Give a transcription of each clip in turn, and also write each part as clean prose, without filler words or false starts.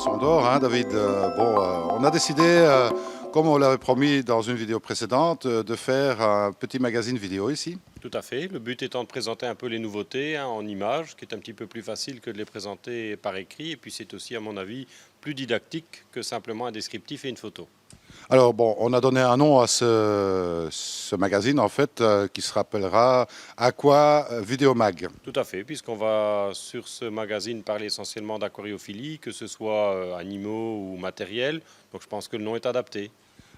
Poisson d'Or, hein, David. On a décidé, comme on l'avait promis dans une vidéo précédente, de faire un petit magazine vidéo ici. Tout à fait. Le but étant de présenter un peu les nouveautés en images, qui est un petit peu plus facile que de les présenter par écrit. Et puis c'est aussi, à mon avis, plus didactique que simplement un descriptif et une photo. Alors bon, on a donné un nom à ce magazine en fait, qui se rappellera Aqua Video Mag. Tout à fait, puisqu'on va sur ce magazine parler essentiellement d'aquariophilie, que ce soit animaux ou matériel. Donc je pense que le nom est adapté.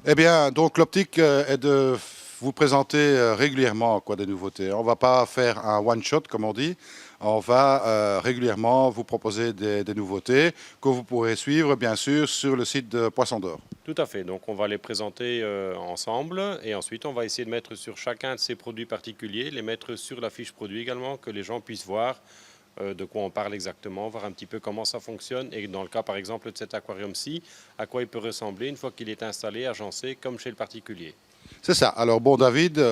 Eh bien, donc l'optique est de vous présenter régulièrement des nouveautés. On ne va pas faire un one-shot, comme on dit. On va régulièrement vous proposer des nouveautés que vous pourrez suivre, bien sûr, sur le site de Poisson d'Or. Tout à fait. Donc on va les présenter ensemble et ensuite on va essayer de mettre sur chacun de ces produits particuliers, les mettre sur la fiche produit également, que les gens puissent voir de quoi on parle exactement, voir un petit peu comment ça fonctionne et dans le cas par exemple de cet aquarium-ci, à quoi il peut ressembler une fois qu'il est installé, agencé comme chez le particulier. C'est ça. Alors bon, David,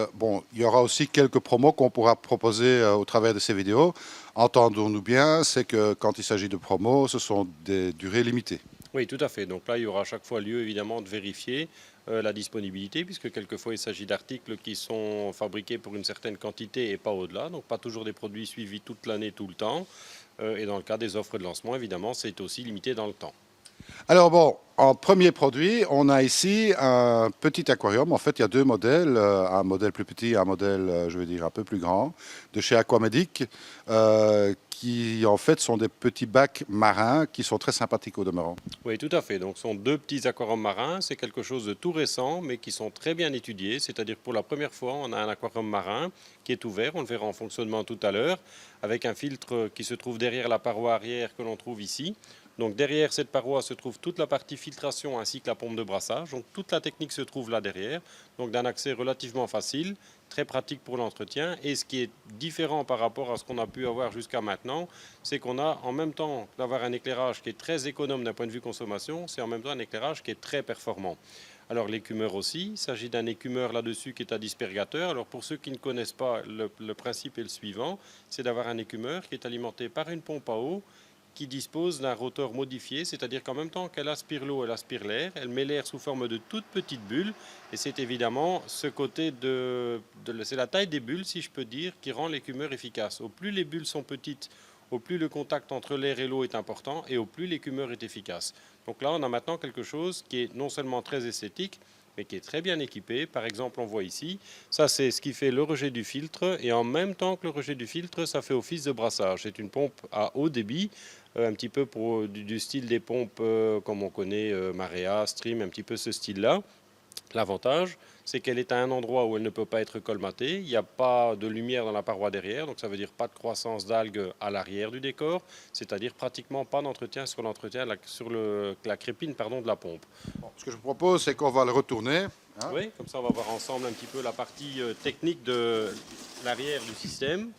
il y aura aussi quelques promos qu'on pourra proposer au travers de ces vidéos. Entendons-nous bien, c'est que quand il s'agit de promos, ce sont des durées limitées. Oui, tout à fait. Donc là, il y aura à chaque fois lieu évidemment de vérifier la disponibilité, puisque quelquefois il s'agit d'articles qui sont fabriqués pour une certaine quantité et pas au-delà. Donc pas toujours des produits suivis toute l'année, tout le temps. Et dans le cas des offres de lancement, évidemment, c'est aussi limité dans le temps. Alors bon, en premier produit, on a ici un petit aquarium. En fait, il y a deux modèles, un modèle plus petit et un modèle, je veux dire, un peu plus grand, de chez Aquamedic, qui en fait sont des petits bacs marins qui sont très sympathiques au demeurant. Oui, tout à fait. Donc, ce sont deux petits aquariums marins. C'est quelque chose de tout récent, mais qui sont très bien étudiés. C'est-à-dire, pour la première fois, on a un aquarium marin qui est ouvert. On le verra en fonctionnement tout à l'heure, avec un filtre qui se trouve derrière la paroi arrière que l'on trouve ici. Donc, derrière cette paroi se trouve toute la partie filtration ainsi que la pompe de brassage. Donc, toute la technique se trouve là derrière. Donc, d'un accès relativement facile, très pratique pour l'entretien. Et ce qui est différent par rapport à ce qu'on a pu avoir jusqu'à maintenant, c'est qu'on a en même temps d'avoir un éclairage qui est très économe d'un point de vue consommation, c'est en même temps un éclairage qui est très performant. Alors l'écumeur aussi, il s'agit d'un écumeur là-dessus qui est un dispergateur. Alors pour ceux qui ne connaissent pas, le principe est le suivant, c'est d'avoir un écumeur qui est alimenté par une pompe à eau qui dispose d'un rotor modifié, c'est-à-dire qu'en même temps qu'elle aspire l'eau, elle aspire l'air, elle met l'air sous forme de toutes petites bulles, et c'est évidemment ce côté c'est la taille des bulles, si je peux dire, qui rend l'écumeur efficace. Au plus les bulles sont petites, au plus le contact entre l'air et l'eau est important, et au plus l'écumeur est efficace. Donc là, on a maintenant quelque chose qui est non seulement très esthétique, mais qui est très bien équipé. Par exemple, on voit ici, ça c'est ce qui fait le rejet du filtre, et en même temps que le rejet du filtre, ça fait office de brassage. C'est une pompe à haut débit, un petit peu du style des pompes comme on connaît, Marea, Stream, un petit peu ce style-là. L'avantage, c'est qu'elle est à un endroit où elle ne peut pas être colmatée. Il n'y a pas de lumière dans la paroi derrière, donc ça veut dire pas de croissance d'algues à l'arrière du décor, c'est-à-dire pratiquement pas d'entretien sur la crépine de la pompe. Bon, ce que je vous propose, c'est qu'on va le retourner. Hein. Oui, comme ça on va voir ensemble un petit peu la partie technique de l'arrière du système.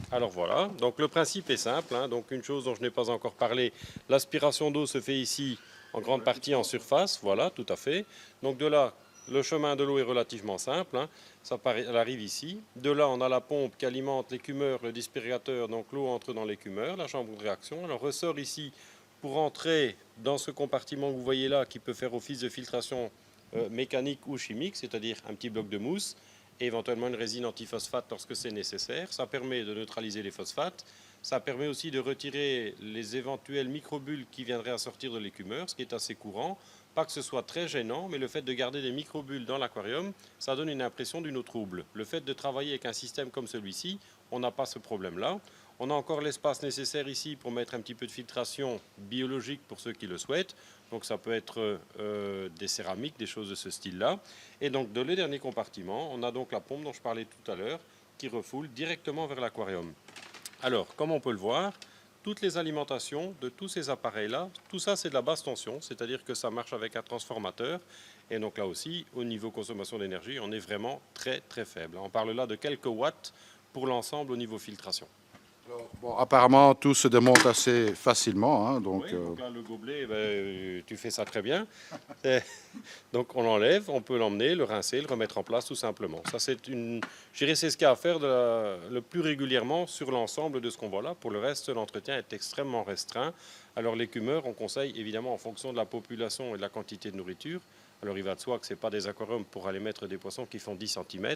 Alors voilà, donc le principe est simple, hein. Donc une chose dont je n'ai pas encore parlé, l'aspiration d'eau se fait ici en grande partie en surface, voilà, tout à fait. Donc de là, le chemin de l'eau est relativement simple, hein. Elle arrive ici. De là, on a la pompe qui alimente l'écumeur, le dispergateur, donc l'eau entre dans l'écumeur, la chambre de réaction. Elle ressort ici pour entrer dans ce compartiment que vous voyez là, qui peut faire office de filtration mécanique ou chimique, c'est-à-dire un petit bloc de mousse et éventuellement une résine antiphosphate lorsque c'est nécessaire. Ça permet de neutraliser les phosphates. Ça permet aussi de retirer les éventuelles microbules qui viendraient à sortir de l'écumeur, ce qui est assez courant. Pas que ce soit très gênant, mais le fait de garder des microbules dans l'aquarium, ça donne une impression d'une eau trouble. Le fait de travailler avec un système comme celui-ci, on n'a pas ce problème-là. On a encore l'espace nécessaire ici pour mettre un petit peu de filtration biologique pour ceux qui le souhaitent. Donc ça peut être des céramiques, des choses de ce style-là. Et donc dans le dernier compartiment, on a donc la pompe dont je parlais tout à l'heure qui refoule directement vers l'aquarium. Alors, comme on peut le voir, toutes les alimentations de tous ces appareils-là, tout ça c'est de la basse tension, c'est-à-dire que ça marche avec un transformateur. Et donc là aussi, au niveau consommation d'énergie, on est vraiment très très faible. On parle là de quelques watts pour l'ensemble au niveau filtration. Bon, apparemment, tout se démonte assez facilement, hein, Oui, donc là, le gobelet, tu fais ça très bien. C'est- Donc on l'enlève, on peut l'emmener, le rincer, le remettre en place tout simplement. Ça, je dirais, c'est ce qu'il y a à faire le plus régulièrement sur l'ensemble de ce qu'on voit là. Pour le reste, l'entretien est extrêmement restreint. Alors l'écumeur, on conseille évidemment en fonction de la population et de la quantité de nourriture. Alors il va de soi que ce n'est pas des aquariums pour aller mettre des poissons qui font 10 cm.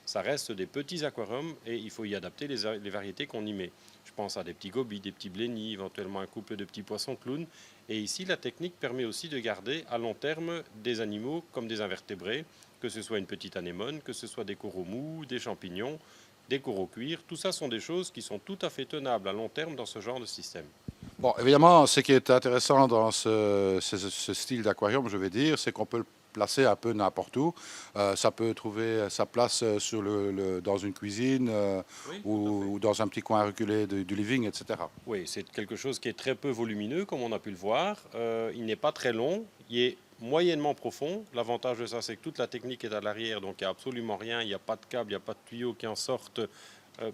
Ça reste des petits aquariums et il faut y adapter les variétés qu'on y met. Je pense à des petits gobies, des petits blennies, éventuellement un couple de petits poissons clowns. Et ici, la technique permet aussi de garder à long terme des animaux comme des invertébrés, que ce soit une petite anémone, que ce soit des coraux mous, des champignons, des coraux cuir. Tout ça sont des choses qui sont tout à fait tenables à long terme dans ce genre de système. bon, évidemment, ce qui est intéressant dans ce style d'aquarium, je vais dire, c'est qu'on peut le placer un peu n'importe où. Ça peut trouver sa place dans une cuisine Oui, tout à fait. ou dans un petit coin reculé du living, etc. Oui, c'est quelque chose qui est très peu volumineux, comme on a pu le voir. Il n'est pas très long, il est moyennement profond. L'avantage de ça, c'est que toute la technique est à l'arrière, donc il n'y a absolument rien, il n'y a pas de câble, il n'y a pas de tuyau qui en sortent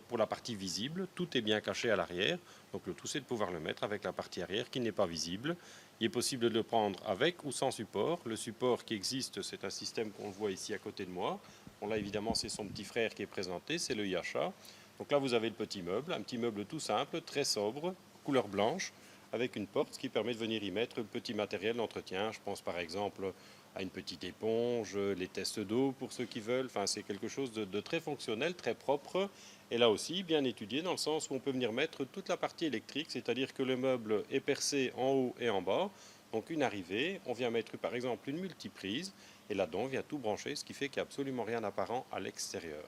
pour la partie visible. Tout est bien caché à l'arrière. Donc le tout, c'est de pouvoir le mettre avec la partie arrière qui n'est pas visible. Il est possible de le prendre avec ou sans support. Le support qui existe, c'est un système qu'on voit ici à côté de moi. Bon, là, évidemment, c'est son petit frère qui est présenté, c'est le Yacha. Donc là, vous avez le petit meuble, un petit meuble tout simple, très sobre, couleur blanche, avec une porte qui permet de venir y mettre le petit matériel d'entretien. Je pense par exemple à une petite éponge, les tests d'eau pour ceux qui veulent. Enfin, c'est quelque chose de très fonctionnel, très propre. Et là aussi, bien étudié dans le sens où on peut venir mettre toute la partie électrique, c'est-à-dire que le meuble est percé en haut et en bas. Donc une arrivée, on vient mettre par exemple une multiprise, et là-dedans, on vient tout brancher, ce qui fait qu'il n'y a absolument rien d'apparent à l'extérieur.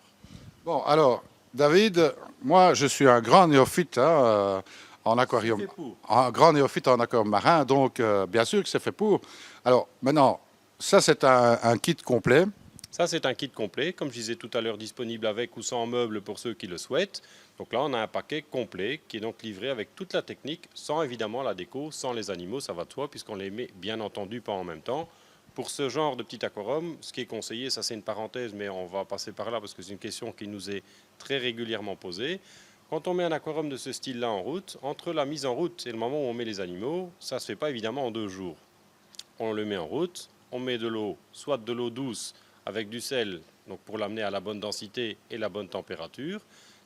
Bon, alors, David, moi, je suis un grand néophyte en C'est aquarium, fait pour. un grand néophyte en aquarium marin, donc bien sûr que c'est fait pour. Alors, maintenant, ça, c'est un kit complet. Ça, c'est un kit complet, comme je disais tout à l'heure, disponible avec ou sans meubles pour ceux qui le souhaitent. Donc là, on a un paquet complet qui est donc livré avec toute la technique, sans évidemment la déco, sans les animaux, ça va de soi, puisqu'on les met bien entendu pas en même temps. Pour ce genre de petit aquarium, ce qui est conseillé, ça c'est une parenthèse, mais on va passer par là parce que c'est une question qui nous est très régulièrement posée. Quand on met un aquarium de ce style-là en route, entre la mise en route et le moment où on met les animaux, ça ne se fait pas évidemment en 2 jours. On le met en route, on met de l'eau, soit de l'eau douce avec du sel, donc pour l'amener à la bonne densité et la bonne température.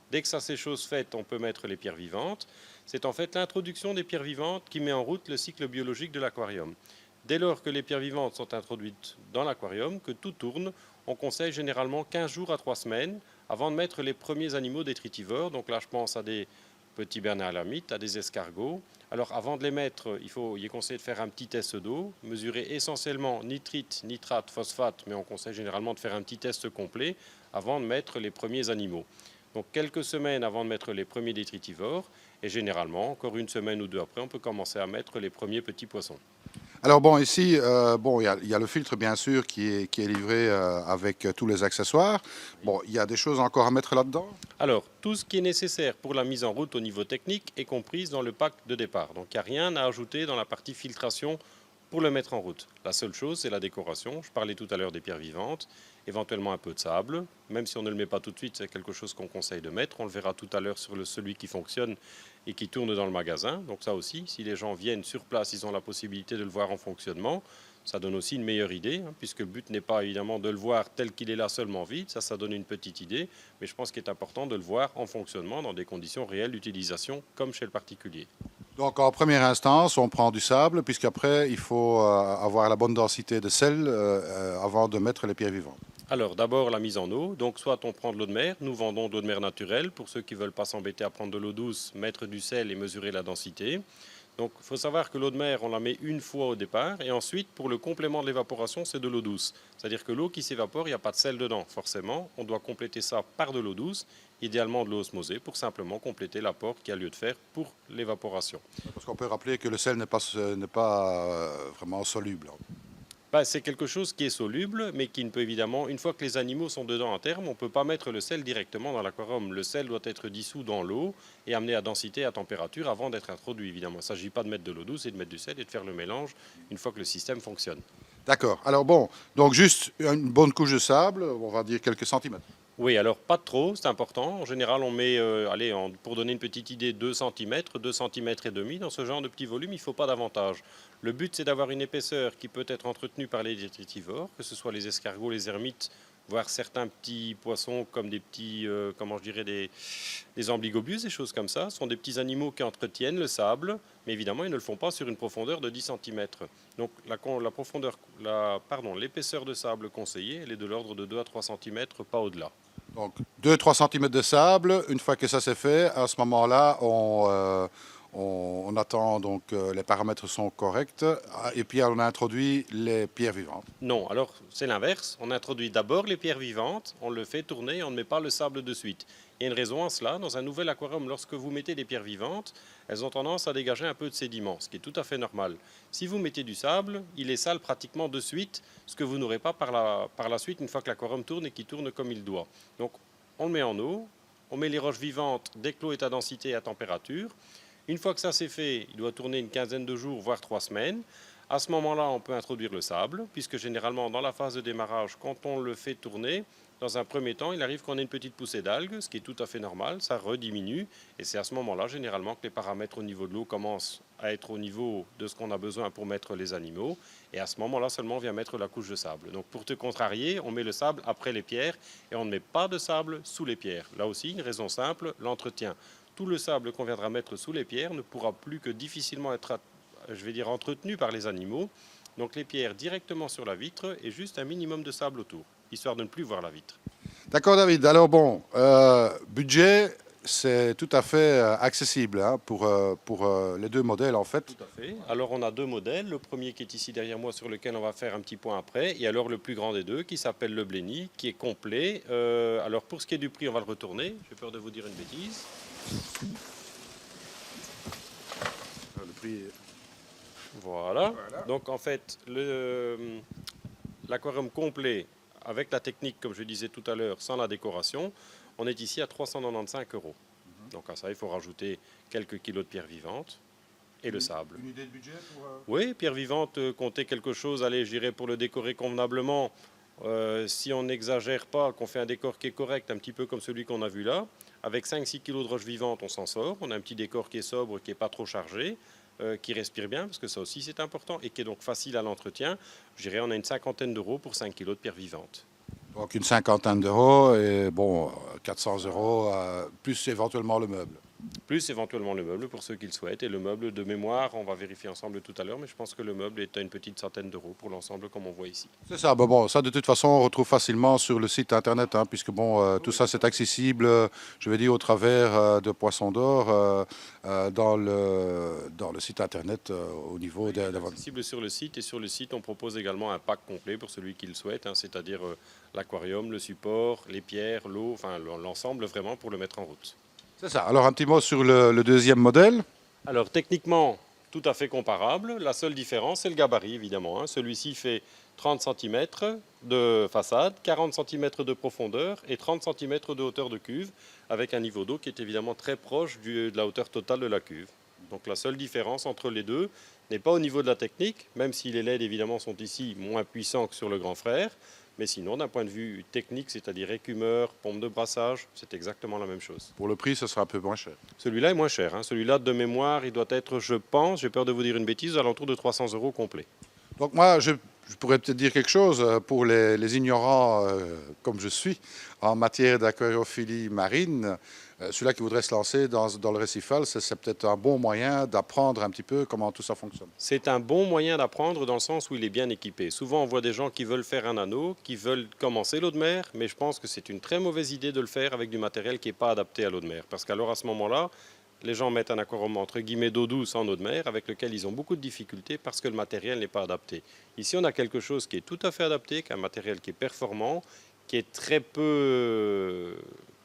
Dès que ça c'est chose faite, on peut mettre les pierres vivantes. C'est en fait l'introduction des pierres vivantes qui met en route le cycle biologique de l'aquarium. Dès lors que les pierres vivantes sont introduites dans l'aquarium, que tout tourne, on conseille généralement 15 jours à 3 semaines avant de mettre les premiers animaux détritivores. Donc là, je pense à des petits bernards l'ermite, à des escargots. Alors avant de les mettre, il est conseillé de faire un petit test d'eau, mesurer essentiellement nitrite, nitrate, phosphate, mais on conseille généralement de faire un petit test complet avant de mettre les premiers animaux. Donc quelques semaines avant de mettre les premiers détritivores, et généralement, encore une semaine ou deux après, on peut commencer à mettre les premiers petits poissons. Alors bon, ici, bon, il y a le filtre bien sûr qui est livré avec tous les accessoires. Bon, il y a des choses encore à mettre là-dedans. Alors, tout ce qui est nécessaire pour la mise en route au niveau technique est compris dans le pack de départ. Donc, il n'y a rien à ajouter dans la partie filtration pour le mettre en route. La seule chose, c'est la décoration. Je parlais tout à l'heure des pierres vivantes, éventuellement un peu de sable. Même si on ne le met pas tout de suite, c'est quelque chose qu'on conseille de mettre. On le verra tout à l'heure sur celui qui fonctionne et qui tourne dans le magasin. Donc ça aussi, si les gens viennent sur place, ils ont la possibilité de le voir en fonctionnement. Ça donne aussi une meilleure idée, puisque le but n'est pas évidemment de le voir tel qu'il est là seulement vide, ça donne une petite idée, mais je pense qu'il est important de le voir en fonctionnement dans des conditions réelles d'utilisation, comme chez le particulier. Donc en première instance, on prend du sable, puisqu'après, il faut avoir la bonne densité de sel avant de mettre les pierres vivantes. Alors d'abord la mise en eau, donc soit on prend de l'eau de mer, nous vendons de l'eau de mer naturelle, pour ceux qui ne veulent pas s'embêter à prendre de l'eau douce, mettre du sel et mesurer la densité. Donc il faut savoir que l'eau de mer, on la met une fois au départ, et ensuite pour le complément de l'évaporation, c'est de l'eau douce. C'est-à-dire que l'eau qui s'évapore, il n'y a pas de sel dedans, forcément. On doit compléter ça par de l'eau douce, idéalement de l'eau osmosée, pour simplement compléter l'apport qui a lieu de faire pour l'évaporation. Parce qu'on peut rappeler que le sel n'est pas vraiment soluble. C'est quelque chose qui est soluble, mais qui ne peut évidemment, une fois que les animaux sont dedans à terme, on ne peut pas mettre le sel directement dans l'aquarium. Le sel doit être dissous dans l'eau et amené à densité et à température avant d'être introduit, évidemment. Il ne s'agit pas de mettre de l'eau douce et de mettre du sel et de faire le mélange une fois que le système fonctionne. D'accord. Alors bon, donc juste une bonne couche de sable, on va dire quelques centimètres. Oui, alors pas trop, c'est important. En général, on met, allez, pour donner une petite idée, 2 centimètres, 2 centimètres et demi. Dans ce genre de petit volume, il ne faut pas davantage. Le but, c'est d'avoir une épaisseur qui peut être entretenue par les détritivores, que ce soit les escargots, les ermites, voire certains petits poissons comme des petits, comment je dirais, des ambligobius, des choses comme ça. Ce sont des petits animaux qui entretiennent le sable, mais évidemment, ils ne le font pas sur une profondeur de 10 centimètres. Donc la profondeur, pardon, l'épaisseur de sable conseillée, elle est de l'ordre de 2 à 3 centimètres, pas au-delà. Donc 2-3 cm de sable, une fois que ça c'est fait, à ce moment-là, on attend donc les paramètres sont corrects et puis on introduit les pierres vivantes. Non, alors c'est l'inverse. On introduit d'abord les pierres vivantes, on le fait tourner et on ne met pas le sable de suite. Il y a une raison à cela. Dans un nouvel aquarium, lorsque vous mettez des pierres vivantes, elles ont tendance à dégager un peu de sédiments, ce qui est tout à fait normal. Si vous mettez du sable, il est sale pratiquement de suite, ce que vous n'aurez pas par la suite une fois que l'aquarium tourne et qu'il tourne comme il doit. Donc on le met en eau, on met les roches vivantes dès que l'eau est à densité et à température. Une fois que ça c'est fait, il doit tourner une quinzaine de jours, voire 3 semaines. À ce moment-là, on peut introduire le sable, puisque généralement, dans la phase de démarrage, quand on le fait tourner, dans un premier temps, il arrive qu'on ait une petite poussée d'algues, ce qui est tout à fait normal, ça rediminue, et c'est à ce moment-là, généralement, que les paramètres au niveau de l'eau commencent à être au niveau de ce qu'on a besoin pour mettre les animaux, et à ce moment-là seulement, on vient mettre la couche de sable. Donc pour te contrarier, on met le sable après les pierres, et on ne met pas de sable sous les pierres. Là aussi, une raison simple, l'entretien. Tout le sable qu'on viendra mettre sous les pierres ne pourra plus que difficilement être je vais dire entretenu par les animaux. Donc les pierres directement sur la vitre et juste un minimum de sable autour, histoire de ne plus voir la vitre. D'accord David, alors bon, budget c'est tout à fait accessible hein, pour les deux modèles en fait. Tout à fait. Alors on a deux modèles, le premier qui est ici derrière moi sur lequel on va faire un petit point après, et alors le plus grand des deux qui s'appelle le Blenny, qui est complet. Alors pour ce qui est du prix, on va le retourner, j'ai peur de vous dire une bêtise. Le prix Voilà. Donc en fait, l'aquarium complet avec la technique, comme je disais tout à l'heure, sans la décoration, on est ici à 395 euros. Donc à ça, il faut rajouter quelques kilos de pierres vivantes et le sable. Une idée de budget pour... Oui, pierres vivantes, compter quelque chose, allez, je dirais pour le décorer convenablement, si on n'exagère pas, qu'on fait un décor qui est correct, un petit peu comme celui qu'on a vu là, avec 5-6 kilos de roches vivantes, on s'en sort. On a un petit décor qui est sobre, qui n'est pas trop chargé, qui respire bien, parce que ça aussi c'est important, et qui est donc facile à l'entretien. Je dirais on a une cinquantaine d'euros pour 5 kilos de pierres vivantes. Donc une cinquantaine d'euros et bon, 400 euros, plus éventuellement le meuble. Plus éventuellement le meuble pour ceux qui le souhaitent. Et le meuble de mémoire, on va vérifier ensemble tout à l'heure, mais je pense que le meuble est à une petite centaine d'euros pour l'ensemble comme on voit ici. C'est ça, bon, ça de toute façon on retrouve facilement sur le site internet, hein, puisque bon, tout ça c'est accessible, je vais dire au travers de Poisson d'Or dans le site internet au niveau de la vente. Accessible sur le site, et sur le site on propose également un pack complet pour celui qui le souhaite, hein, c'est-à-dire l'aquarium, le support, les pierres, l'eau, enfin l'ensemble vraiment pour le mettre en route. C'est ça. Alors un petit mot sur le deuxième modèle. Alors techniquement, tout à fait comparable. La seule différence, c'est le gabarit, évidemment, hein. Celui-ci fait 30 cm de façade, 40 cm de profondeur et 30 cm de hauteur de cuve, avec un niveau d'eau qui est évidemment très proche de la hauteur totale de la cuve. Donc la seule différence entre les deux n'est pas au niveau de la technique, même si les LED évidemment sont ici moins puissants que sur le grand frère. Mais sinon, d'un point de vue technique, c'est-à-dire écumeur, pompe de brassage, c'est exactement la même chose. Pour le prix, ce sera un peu moins cher. Celui-là est moins cher, hein. Celui-là, de mémoire, il doit être, je pense, j'ai peur de vous dire une bêtise, aux alentours de 300 euros complet. Donc moi, je pourrais peut-être dire quelque chose pour les ignorants comme je suis en matière d'aquariophilie marine. Celui-là qui voudrait se lancer dans le récifal, c'est peut-être un bon moyen d'apprendre un petit peu comment tout ça fonctionne. C'est un bon moyen d'apprendre dans le sens où il est bien équipé. Souvent, on voit des gens qui veulent faire un anneau, qui veulent commencer l'eau de mer, mais je pense que c'est une très mauvaise idée de le faire avec du matériel qui n'est pas adapté à l'eau de mer. Parce qu'alors, à ce moment-là, les gens mettent un aquarium entre guillemets d'eau douce en eau de mer avec lequel ils ont beaucoup de difficultés parce que le matériel n'est pas adapté. Ici, on a quelque chose qui est tout à fait adapté, qui est un matériel qui est performant, qui est très peu,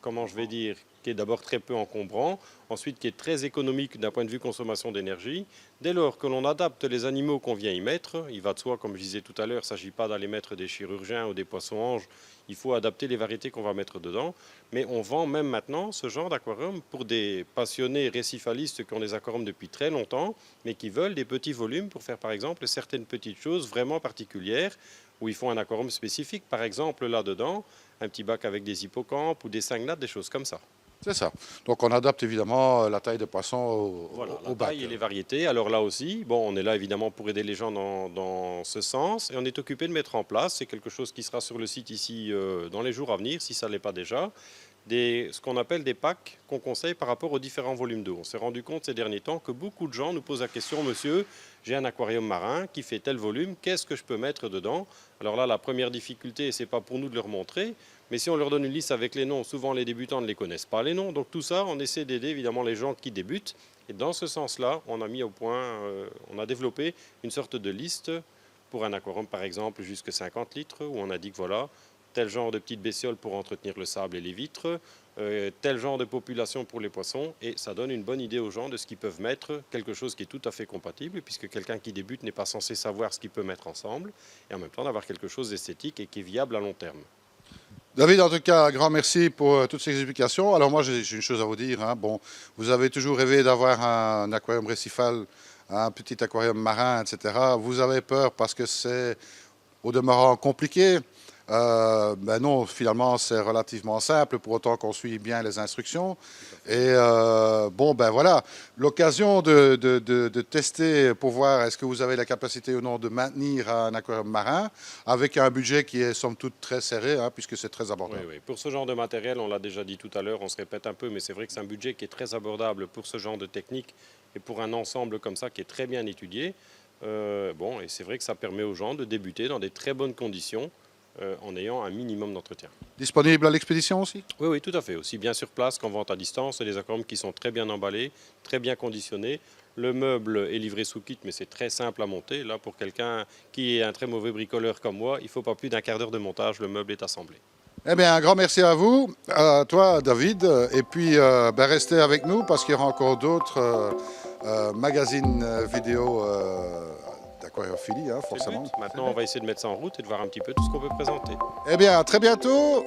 comment je vais dire, qui est d'abord très peu encombrant, ensuite qui est très économique d'un point de vue consommation d'énergie. Dès lors que l'on adapte les animaux qu'on vient y mettre, il va de soi, comme je disais tout à l'heure, il ne s'agit pas d'aller mettre des chirurgiens ou des poissons-anges, il faut adapter les variétés qu'on va mettre dedans. Mais on vend même maintenant ce genre d'aquarium pour des passionnés récifalistes qui ont des aquariums depuis très longtemps, mais qui veulent des petits volumes pour faire par exemple certaines petites choses vraiment particulières, où ils font un aquarium spécifique. Par exemple, là-dedans, un petit bac avec des hippocampes ou des cingnates, des choses comme ça. C'est ça. Donc on adapte évidemment la taille de poisson Voilà, au la bac. taille et les variétés. Alors là aussi, bon, on est là évidemment pour aider les gens dans ce sens. Et on est occupé de mettre en place, c'est quelque chose qui sera sur le site ici dans les jours à venir, si ça ne l'est pas déjà, ce qu'on appelle des packs qu'on conseille par rapport aux différents volumes d'eau. On s'est rendu compte ces derniers temps que beaucoup de gens nous posent la question, monsieur, j'ai un aquarium marin qui fait tel volume, qu'est-ce que je peux mettre dedans? Alors là, la première difficulté, c'est pas pour nous de leur montrer, mais si on leur donne une liste avec les noms, souvent les débutants ne les connaissent pas les noms. Donc tout ça, on essaie d'aider évidemment les gens qui débutent. Et dans ce sens-là, on a mis au point, on a développé une sorte de liste pour un aquarium par exemple jusqu'à 50 litres, où on a dit que voilà, tel genre de petites bestioles pour entretenir le sable et les vitres, tel genre de population pour les poissons, et ça donne une bonne idée aux gens de ce qu'ils peuvent mettre, quelque chose qui est tout à fait compatible, puisque quelqu'un qui débute n'est pas censé savoir ce qu'il peut mettre ensemble, et en même temps d'avoir quelque chose d'esthétique et qui est viable à long terme. David, en tout cas, un grand merci pour toutes ces explications. Alors moi, j'ai une chose à vous dire. Hein. Bon, vous avez toujours rêvé d'avoir un aquarium récifal, un petit aquarium marin, etc. Vous avez peur parce que c'est au demeurant compliqué. Ben non, finalement, c'est relativement simple pour autant qu'on suit bien les instructions. Et bon, ben voilà, l'occasion de tester pour voir est-ce que vous avez la capacité ou non de maintenir un aquarium marin avec un budget qui est somme toute très serré, hein, puisque c'est très abordable. Oui, oui. Pour ce genre de matériel, on l'a déjà dit tout à l'heure, on se répète un peu, mais c'est vrai que c'est un budget qui est très abordable pour ce genre de technique et pour un ensemble comme ça qui est très bien étudié. Bon, et c'est vrai que ça permet aux gens de débuter dans des très bonnes conditions. En ayant un minimum d'entretien. Disponible à l'expédition aussi? Oui, oui, tout à fait. Aussi bien sur place qu'en vente à distance. C'est des aquariums qui sont très bien emballés, très bien conditionnés. Le meuble est livré sous kit, mais c'est très simple à monter. Là, pour quelqu'un qui est un très mauvais bricoleur comme moi, il ne faut pas plus d'un quart d'heure de montage. Le meuble est assemblé. Eh bien, un grand merci à vous, à toi, David. Et puis, ben, restez avec nous parce qu'il y aura encore d'autres magazines vidéo d'aquariophilie, hein, C'est le forcément. but. Maintenant, on va essayer de mettre ça en route et de voir un petit peu tout ce qu'on peut présenter. Eh bien, à très bientôt.